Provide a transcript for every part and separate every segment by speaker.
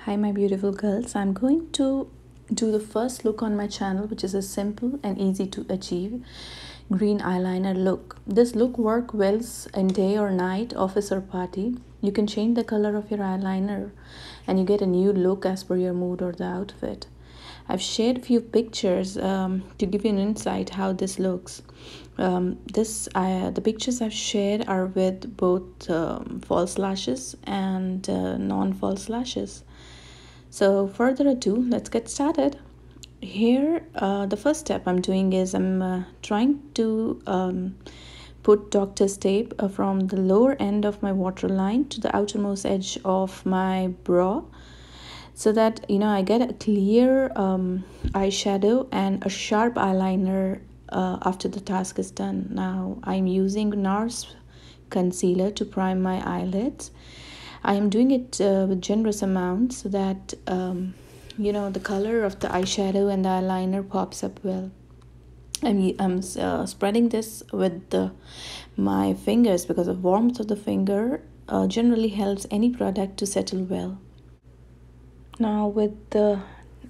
Speaker 1: Hi my beautiful girls, I'm going to do the first look on my channel, which is a simple and easy to achieve green eyeliner look. This look works well in day or night, office or party. You can change the color of your eyeliner and you get a new look as per your mood or the outfit. I've shared a few pictures to give you an insight how this looks. The pictures I've shared are with both false lashes and non-false lashes. So further ado, let's get started. Here, the first step I'm doing is I'm trying to put doctor's tape from the lower end of my waterline to the outermost edge of my brow, so that I get a clear eyeshadow and a sharp eyeliner after the task is done. Now I'm using NARS concealer to prime my eyelids. I am doing it with generous amounts so that the color of the eyeshadow and the eyeliner pops up well. I'm spreading this with my fingers because the warmth of the finger generally helps any product to settle well. Now with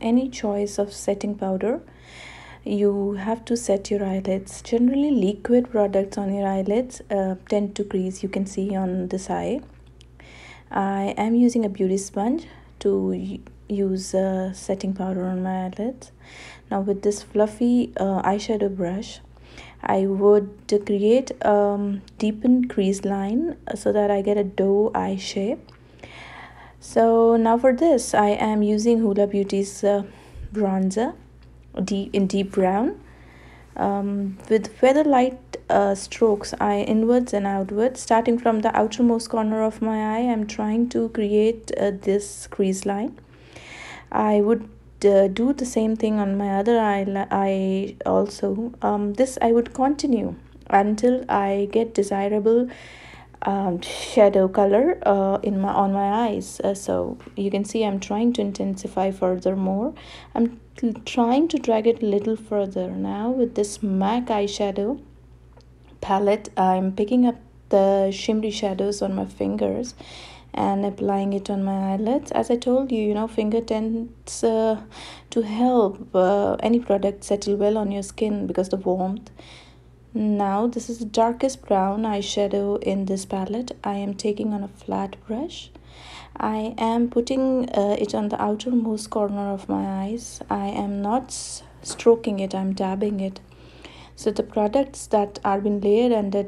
Speaker 1: any choice of setting powder, you have to set your eyelids. Generally liquid products on your eyelids tend to crease. You can see on this eye. I am using a beauty sponge to use setting powder on my eyelids. Now with this fluffy eyeshadow brush, I would create a deepened crease line so that I get a doe eye shape. So now for this, I am using Huda Beauty's bronzer in deep brown. With feather light strokes, I inwards and outwards, starting from the outermost corner of my eye. I'm trying to create this crease line. I would do the same thing on my other eye also. This I would continue until I get desirable shadow color on my eyes. So you can see I'm trying to intensify furthermore. I'm trying to drag it a little further. Now with this MAC eyeshadow palette, I'm picking up the shimmery shadows on my fingers and applying it on my eyelids. As I told you, finger tends to help any product settle well on your skin because of the warmth. Now this is the darkest brown eyeshadow in this palette. I am taking on a flat brush. I am putting it on the outermost corner of my eyes. I am not stroking it, I'm dabbing it. So the products that are being layered under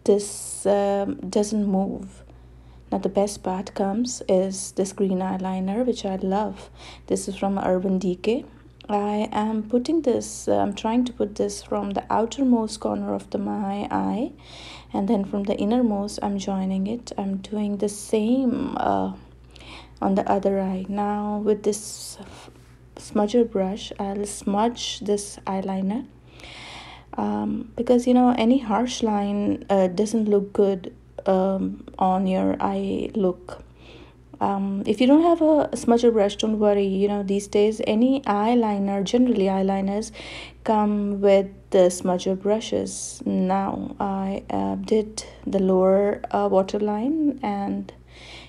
Speaker 1: this doesn't move. Now the best part comes is this green eyeliner, which I love. This is from Urban Decay. I am putting this, I'm trying to put this from the outermost corner of my eye, and then from the innermost I'm joining it. I'm doing the same on the other eye. Now with this smudger brush, I'll smudge this eyeliner because any harsh line doesn't look good on your eye look. If you don't have a smudger brush, don't worry. These days any eyeliner, generally eyeliners come with the smudger brushes. Now I did the lower waterline, and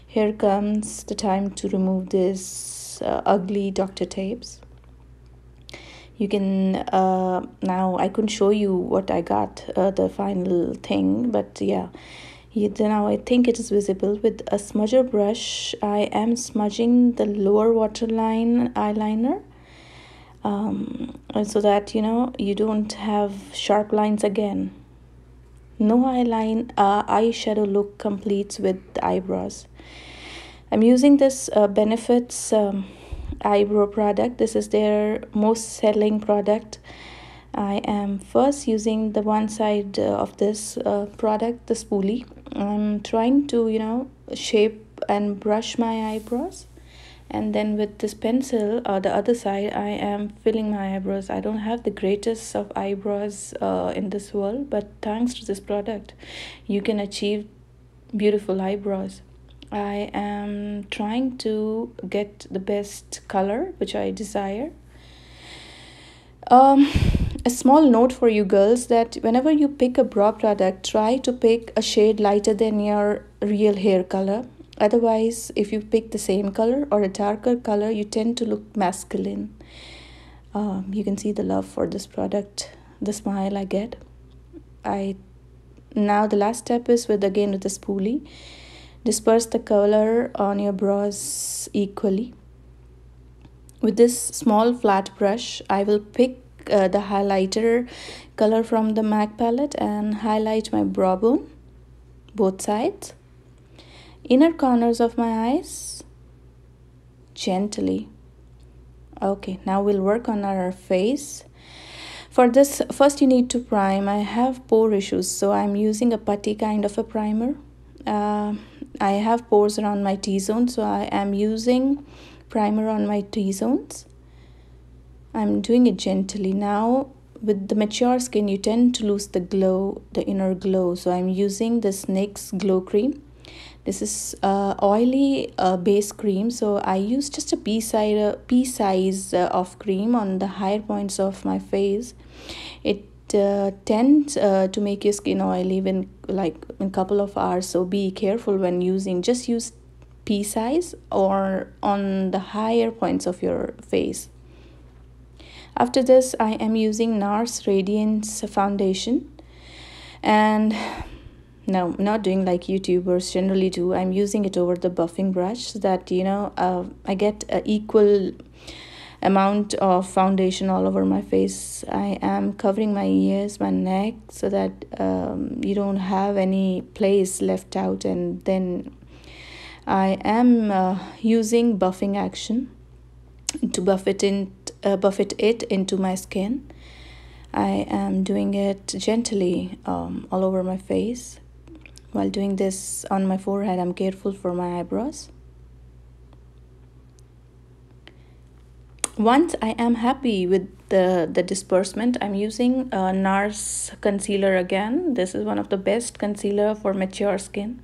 Speaker 1: here comes the time to remove this ugly doctor tapes. You can now I couldn't show you what I got, the final thing, but yeah. Now I think it is visible. With a smudger brush, I am smudging the lower waterline eyeliner so that you don't have sharp lines again. No eyeshadow look completes with the eyebrows. I'm using this Benefits eyebrow product. This is their most selling product. I am first using the one side of this product, the spoolie. I'm trying to shape and brush my eyebrows, and then with this pencil the other side I am filling my eyebrows. I don't have the greatest of eyebrows in this world, but thanks to this product you can achieve beautiful eyebrows. I am trying to get the best color which I desire. A small note for you girls, that whenever you pick a brow product, try to pick a shade lighter than your real hair color. Otherwise, if you pick the same color or a darker color, you tend to look masculine. You can see the love for this product, the smile I get. Now the last step is with the spoolie. Disperse the color on your brows equally. With this small flat brush, I will pick the highlighter color from the MAC palette and highlight my brow bone, both sides, inner corners of my eyes, gently. Okay, now we'll work on our face. For this, first you need to prime. I have pore issues, so I'm using a putty kind of a primer. I have pores around my T-zone, so I am using primer on my T-zones. I'm doing it gently. Now with the mature skin, you tend to lose the glow, the inner glow, so I'm using this NYX glow cream. This is oily base cream, so I use just a pea size of cream on the higher points of my face. It tends to make your skin oily when in a couple of hours, so be careful when using. Just use pea size or on the higher points of your face. After this, I am using NARS Radiance foundation, and no, not doing like YouTubers generally do. I'm using it over the buffing brush so that I get an equal amount of foundation all over my face. I am covering my ears, my neck, so that you don't have any place left out. And then I am using buffing action to buff it into my skin. I am doing it gently all over my face. While doing this on my forehead, I'm careful for my eyebrows. Once I am happy with the disbursement, I'm using NARS concealer again. This is one of the best concealer for mature skin.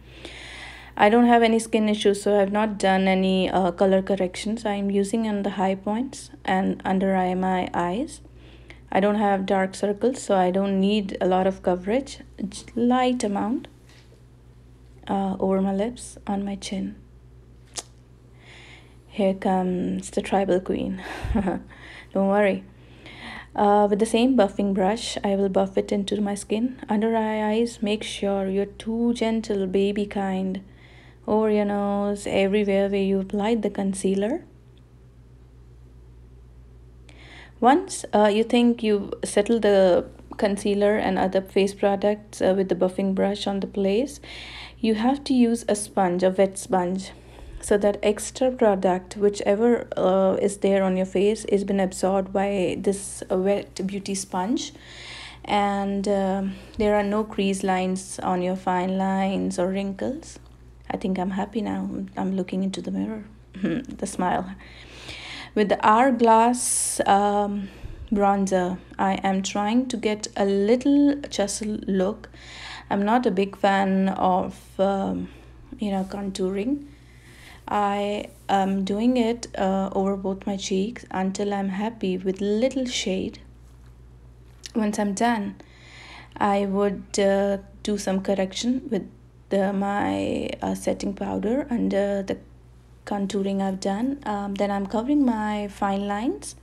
Speaker 1: I don't have any skin issues, so I've not done any color corrections. I'm using on the high points and under my eyes. I don't have dark circles, so I don't need a lot of coverage. Light amount over my lips, on my chin. Here comes the tribal queen. Don't worry. With the same buffing brush, I will buff it into my skin. Under my eyes, make sure you're too gentle, baby kind. Over your nose, everywhere where you applied the concealer. Once you think you've settled the concealer and other face products with the buffing brush on the place, you have to use a sponge, a wet sponge, so that extra product, whichever is there on your face, is been absorbed by this wet beauty sponge, and there are no crease lines on your fine lines or wrinkles. I think I'm happy now. I'm looking into the mirror. The smile. With the Hourglass bronzer, I am trying to get a little chisel look. I'm not a big fan of contouring. I am doing it over both my cheeks until I'm happy with little shade. Once I'm done, I would do some correction with my setting powder under the contouring I've done. Then I'm covering my fine lines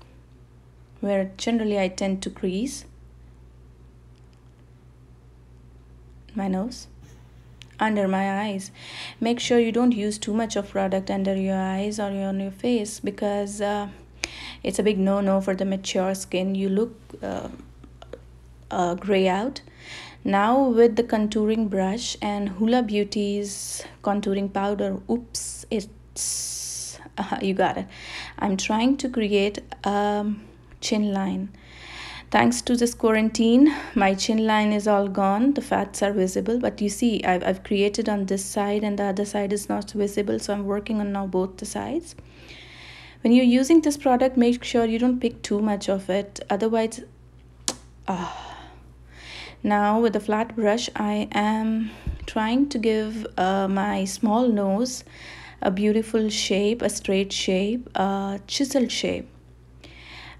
Speaker 1: where generally I tend to crease. My nose, under my eyes. Make sure you don't use too much of product under your eyes or on your face, because it's a big no-no for the mature skin. You look gray out. Now with the contouring brush and Hoola Beauty's contouring powder, oops, it's you got it. I'm trying to create a chin line. Thanks to this quarantine, my chin line is all gone. The fats are visible, but you see, I've created on this side and the other side is not visible, so I'm working on now both the sides. When you're using this product, make sure you don't pick too much of it, otherwise now with the flat brush, I am trying to give my small nose a beautiful shape, a straight shape, a chiseled shape.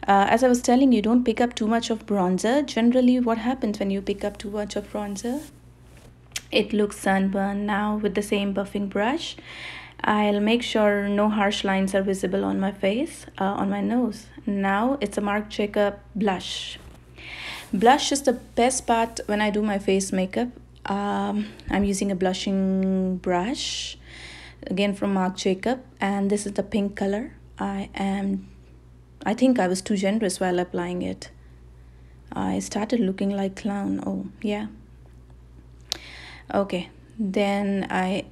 Speaker 1: As I was telling you, don't pick up too much of bronzer. Generally, what happens when you pick up too much of bronzer? It looks sunburned. Now with the same buffing brush, I'll make sure no harsh lines are visible on my face, on my nose. Now it's a Marc Jacob blush. Blush is the best part when I do my face makeup. I'm using a blushing brush, again from Marc Jacob, and this is the pink color. I think I was too generous while applying it. I started looking like clown. Oh yeah. Okay, then I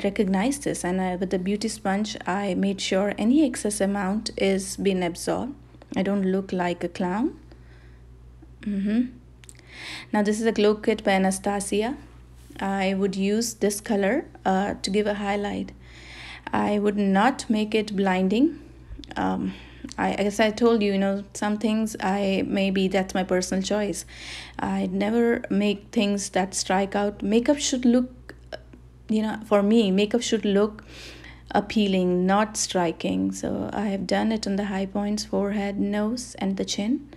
Speaker 1: recognized this, and with the beauty sponge I made sure any excess amount is being absorbed. I don't look like a clown. Now this is a glow kit by Anastasia. I would use this color to give a highlight. I would not make it blinding. As I told you, some things maybe that's my personal choice. I never make things that strike out. Makeup should look, for me, makeup should look appealing, not striking. So I have done it on the high points, forehead, nose, and the chin.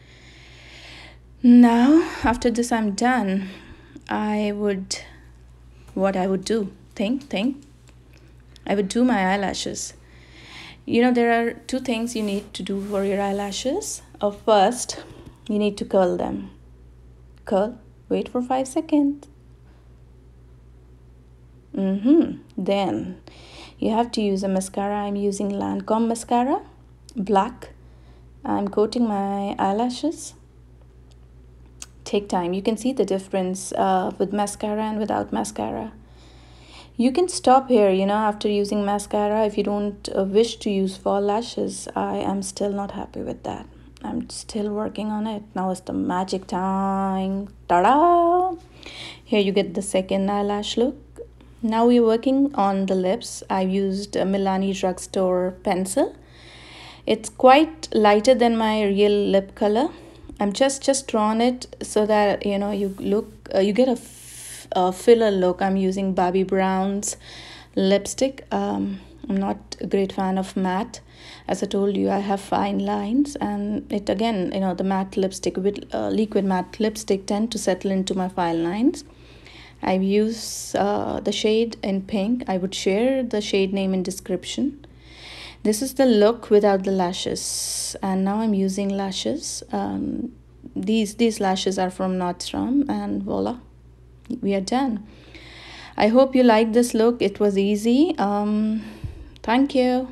Speaker 1: Now, after this I'm done, what I would do, I would do my eyelashes. There are two things you need to do for your eyelashes. First, you need to curl them. Curl, wait for 5 seconds. Then, you have to use a mascara. I'm using Lancome mascara, black. I'm coating my eyelashes. Take time. You can see the difference with mascara and without mascara. You can stop here, after using mascara if you don't wish to use fall lashes. I am still not happy with that. I'm still working on it. Now is the magic time. Ta-da! Here you get the second eyelash look. Now we're working on the lips. I've used a Milani drugstore pencil. It's quite lighter than my real lip color. I'm just drawn it so that you get a filler look. I'm using Bobbi Brown's lipstick. I'm not a great fan of matte. As I told you, I have fine lines, and it again, the matte lipstick with liquid matte lipstick tend to settle into my fine lines. I've used the shade in pink. I would share the shade name in description. This is the look without the lashes, and now I'm using lashes. These lashes are from Nordstrom, and voila, we are done. I hope you like this look. It was easy. Thank you.